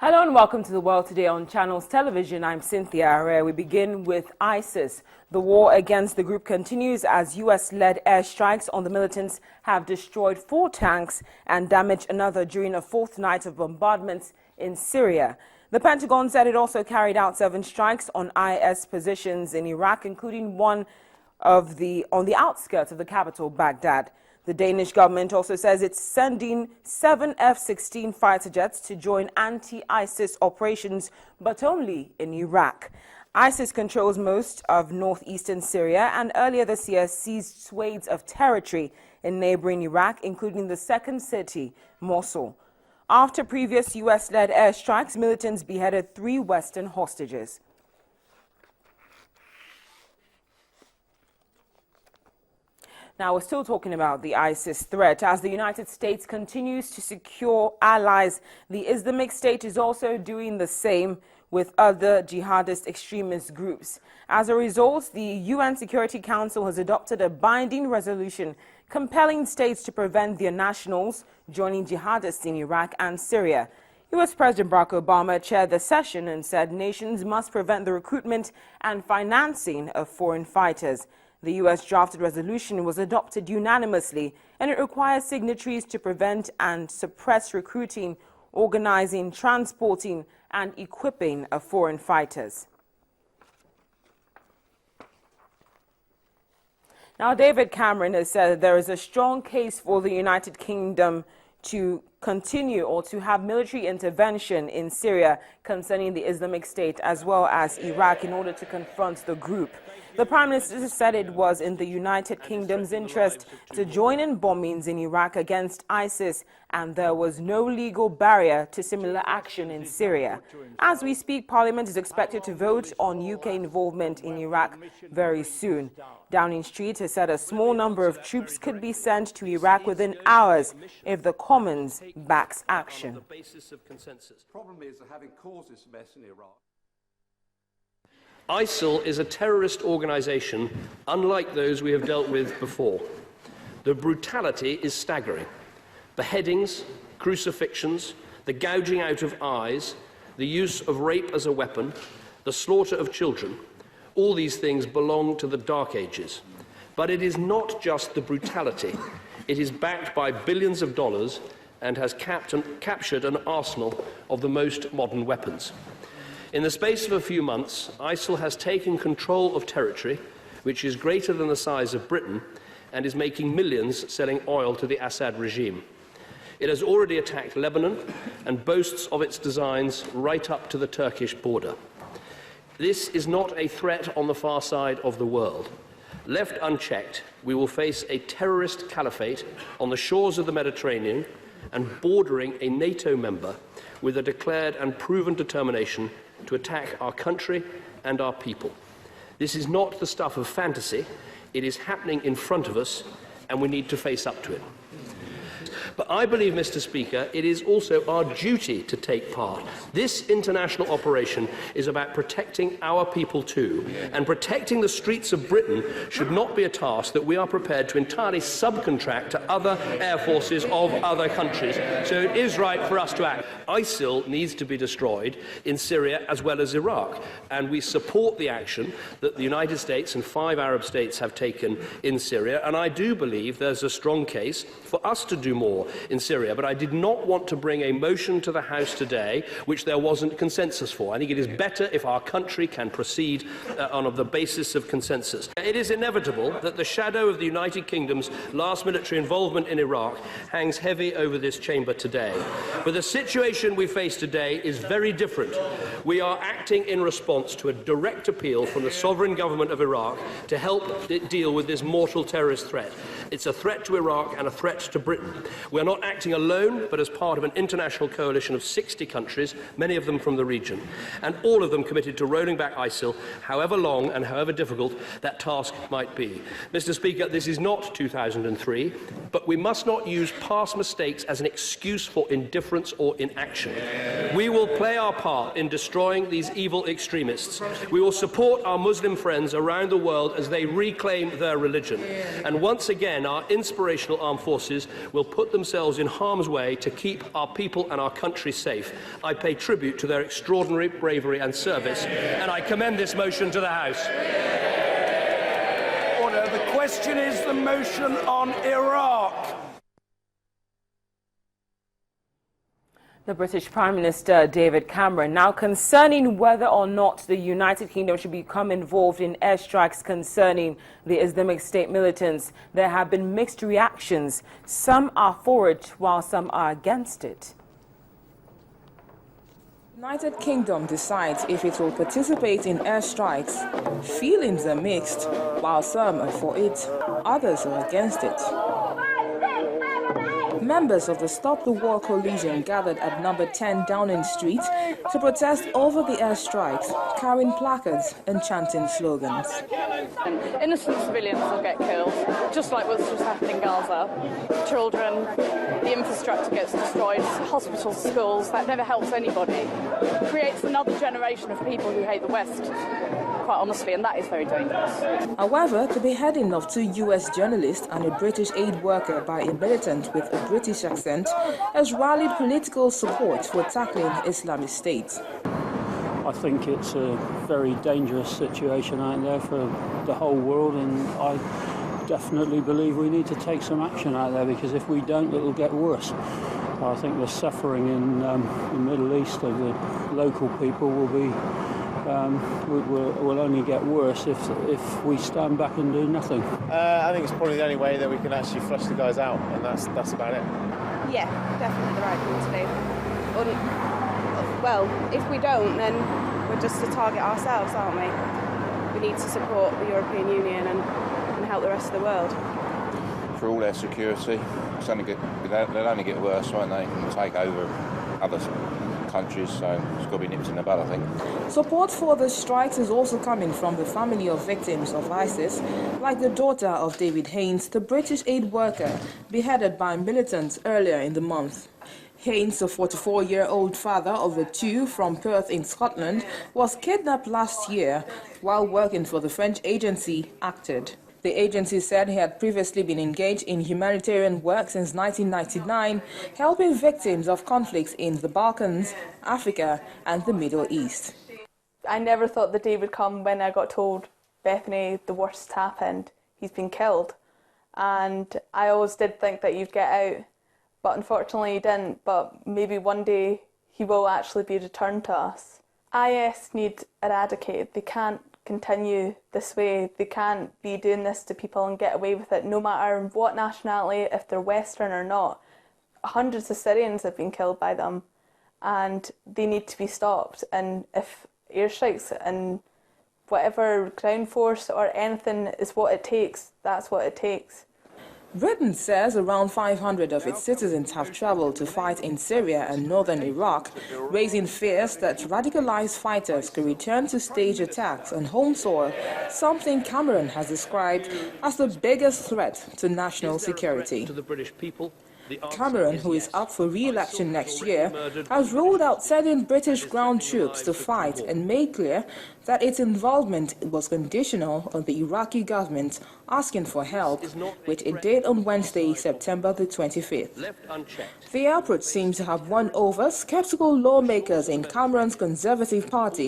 Hello and welcome to The World Today on Channels Television. I'm Cynthia Araya. We begin with ISIS. The war against the group continues as U.S.-led airstrikes on the militants have destroyed 4 tanks and damaged another during a 4th night of bombardments in Syria. The Pentagon said it also carried out 7 strikes on IS positions in Iraq, including one on the outskirts of the capital, Baghdad. The Danish government also says it's sending 7 F-16 fighter jets to join anti-ISIS operations, but only in Iraq. ISIS controls most of northeastern Syria and earlier this year seized swathes of territory in neighboring Iraq, including the second city, Mosul. After previous U.S.-led airstrikes, militants beheaded 3 Western hostages. Now, we're still talking about the ISIS threat. As the United States continues to secure allies, the Islamic State is also doing the same with other jihadist extremist groups. As a result, the UN Security Council has adopted a binding resolution compelling states to prevent their nationals joining jihadists in Iraq and Syria. U.S. President Barack Obama chaired the session and said nations must prevent the recruitment and financing of foreign fighters. The U.S. drafted resolution was adopted unanimously, and it requires signatories to prevent and suppress recruiting, organizing, transporting, and equipping of foreign fighters. Now, David Cameron has said that there is a strong case for the United Kingdom to continue or to have military intervention in Syria concerning the Islamic State as well as Iraq in order to confront the group. The Prime Minister said it was in the United Kingdom's interest to join in bombings in Iraq against ISIS, and there was no legal barrier to similar action in Syria. As we speak, Parliament is expected to vote on UK involvement in Iraq very soon. Downing Street has said a small number of troops could be sent to Iraq within hours if the Commons backs action. The problem is having caused this mess in Iraq. ISIL is a terrorist organization unlike those we have dealt with before. The brutality is staggering. Beheadings, crucifixions, the gouging out of eyes, the use of rape as a weapon, the slaughter of children, all these things belong to the Dark Ages. But it is not just the brutality. It is backed by billions of dollars and has captured an arsenal of the most modern weapons. In the space of a few months, ISIL has taken control of territory which is greater than the size of Britain and is making millions selling oil to the Assad regime. It has already attacked Lebanon and boasts of its designs right up to the Turkish border. This is not a threat on the far side of the world. Left unchecked, we will face a terrorist caliphate on the shores of the Mediterranean and bordering a NATO member with a declared and proven determination to attack our country and our people. This is not the stuff of fantasy. It is happening in front of us, and we need to face up to it. But I believe, Mr. Speaker, it is also our duty to take part. This international operation is about protecting our people too, and protecting the streets of Britain should not be a task that we are prepared to entirely subcontract to other air forces of other countries. So it is right for us to act. ISIL needs to be destroyed in Syria as well as Iraq, and we support the action that the United States and 5 Arab states have taken in Syria, and I do believe there's a strong case for us to do more in Syria, but I did not want to bring a motion to the House today which there wasn't consensus for. I think it is better if our country can proceed on the basis of consensus. It is inevitable that the shadow of the United Kingdom's last military involvement in Iraq hangs heavy over this chamber today. But the situation we face today is very different. We are acting in response to a direct appeal from the sovereign government of Iraq to help it deal with this mortal terrorist threat. It's a threat to Iraq and a threat to Britain. We're not acting alone, but as part of an international coalition of 60 countries, many of them from the region, and all of them committed to rolling back ISIL, however long and however difficult that task might be. Mr. Speaker, this is not 2003, but we must not use past mistakes as an excuse for indifference or inaction. We will play our part in destroying these evil extremists. We will support our Muslim friends around the world as they reclaim their religion. And once again, our inspirational armed forces will put themselves themselves in harm's way to keep our people and our country safe. I pay tribute to their extraordinary bravery and service, and I commend this motion to the House. Order. The question is the motion on Iraq. The British Prime Minister David Cameron now concerning whether or not the United Kingdom should become involved in airstrikes concerning the Islamic State militants. There have been mixed reactions. Some are for it while some are against it. United Kingdom decides if it will participate in airstrikes. Feelings are mixed, while some are for it, others are against it. Members of the Stop the War coalition gathered at number 10 Downing Street to protest over the airstrikes, carrying placards and chanting slogans. Innocent civilians will get killed, just like what's just happening in Gaza. Children, the infrastructure gets destroyed, hospitals, schools, that never helps anybody. It creates another generation of people who hate the West, quite honestly, and that is very dangerous. However, the beheading of 2 US journalists and a British aid worker by a militant with a British accent has rallied political support for tackling Islamic State. I think it's a very dangerous situation out there for the whole world, and I definitely believe we need to take some action out there, because if we don't, it will get worse. I think the suffering in the Middle East of the local people will only get worse if we stand back and do nothing. I think it's probably the only way that we can actually flush the guys out, and that's about it. Yeah, definitely the right thing to do. Well, if we don't, then we're just a target ourselves, aren't we? We need to support the European Union and help the rest of the world. For all their security, they'll only get worse, won't they? And take over other countries, so it's got to be nipped in the bud, I think. Support for the strikes is also coming from the family of victims of ISIS, like the daughter of David Haines, the British aid worker beheaded by militants earlier in the month. Haines, a 44-year-old father of the 2 from Perth in Scotland, was kidnapped last year while working for the French agency Acted. The agency said he had previously been engaged in humanitarian work since 1999, helping victims of conflicts in the Balkans, Africa and the Middle East. I never thought the day would come when I got told, Bethany, the worst happened, he's been killed. And I always did think that you'd get out, but unfortunately he didn't. But maybe one day he will actually be returned to us. IS need eradicated. They can't continue this way. They can't be doing this to people and get away with it, no matter what nationality, if they're Western or not. Hundreds of Syrians have been killed by them, and they need to be stopped. And if airstrikes and whatever ground force or anything is what it takes, that's what it takes. Britain says around 500 of its citizens have traveled to fight in Syria and northern Iraq, raising fears that radicalized fighters could return to stage attacks on home soil, something Cameron has described as the biggest threat to national security. To the British people, Cameron, who is up for re-election next year, has ruled out sending British ground troops to fight and made clear that its involvement was conditional on the Iraqi government asking for help, which it did on Wednesday, September the 25th. The approach seems to have won over skeptical lawmakers in Cameron's Conservative Party,